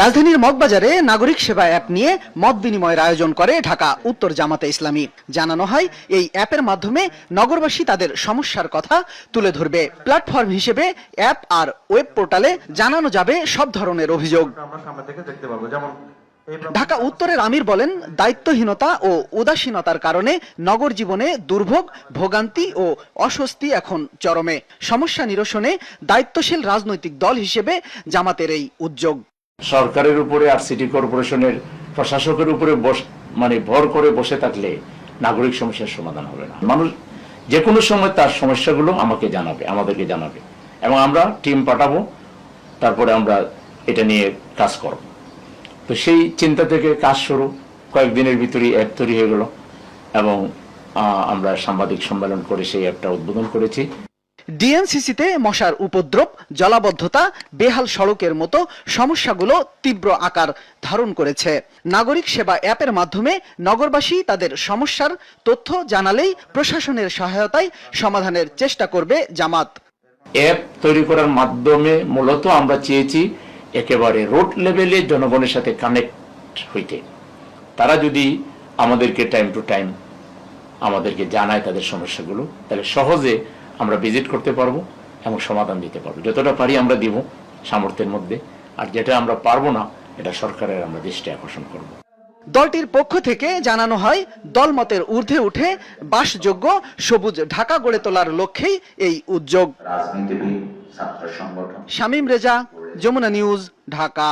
রাজধানীর মগবাজারে নাগরিক সেবা অ্যাপ নিয়ে মত বিনিময়ের আয়োজন করে ঢাকা উত্তর জামাতে ইসলামী। জানানো হয় এই অ্যাপের মাধ্যমে নগরবাসী তাদের সমস্যার কথা তুলে ধরবে। প্ল্যাটফর্ম হিসেবে অ্যাপ আর ওয়েব পোর্টালে জানানো যাবে সব ধরনের অভিযোগ। ঢাকা উত্তরের আমির বলেন, দায়িত্বহীনতা ও উদাসীনতার কারণে নগর জীবনে দুর্ভোগ, ভোগান্তি ও অস্বস্তি এখন চরমে। সমস্যা নিরসনে দায়িত্বশীল রাজনৈতিক দল হিসেবে জামাতের এই উদ্যোগ। সরকারের উপরে আর সিটি কর্পোরেশনের প্রশাসকের উপরে ভর করে বসে থাকলে নাগরিক সমস্যার সমাধান হবে না। মানুষ যে কোনো সময় তার সমস্যাগুলো আমাদেরকে জানাবে এবং আমরা টিম পাঠাবো, তারপরে আমরা এটা নিয়ে কাজ করব। তো সেই চিন্তা থেকে কাজ শুরু, কয়েকদিনের ভিতরেই অ্যাপ তৈরি হয়ে গেল এবং আমরা সাংবাদিক সম্মেলন করে সেই অ্যাপটা উদ্বোধন করেছি। ডিএনসিসিতে মশার উপদ্রব, জলাবদ্ধতা, বেহাল সড়কের মতো সমস্যাগুলো তীব্র আকার ধারণ করেছে। নাগরিক সেবা অ্যাপের মাধ্যমে নগরবাসী তাদের সমস্যার তথ্য জানালেই প্রশাসনের সহায়তায় সমাধানের চেষ্টা করবে জামাত। অ্যাপ তৈরি করার মাধ্যমে মূলত আমরা চেয়েছি একেবারে রোড লেভেলে জনগণের সাথে কানেক্ট হইতে। তারা যদি আমাদেরকে টাইম টু টাইম আমাদেরকে জানায় তাদের সমস্যাগুলো, তাহলে সহজে আমরা ভিজিট করতে পারবো এবং সমাধান দিতে পারবো। যতটা পারি আমরা দিব সামর্থ্যের মধ্যে, আর যেটা আমরা পারবো না এটা সরকারের আমরা দৃষ্টি আকর্ষণ করব। দলটির পক্ষ থেকে জানানো হয়, দলমতের ঊর্ধ্বে উঠে বাসযোগ্য সবুজ ঢাকা গড়ে তোলার লক্ষ্যেই এই উদ্যোগ। শামীম রেজা, যমুনা নিউজ, ঢাকা।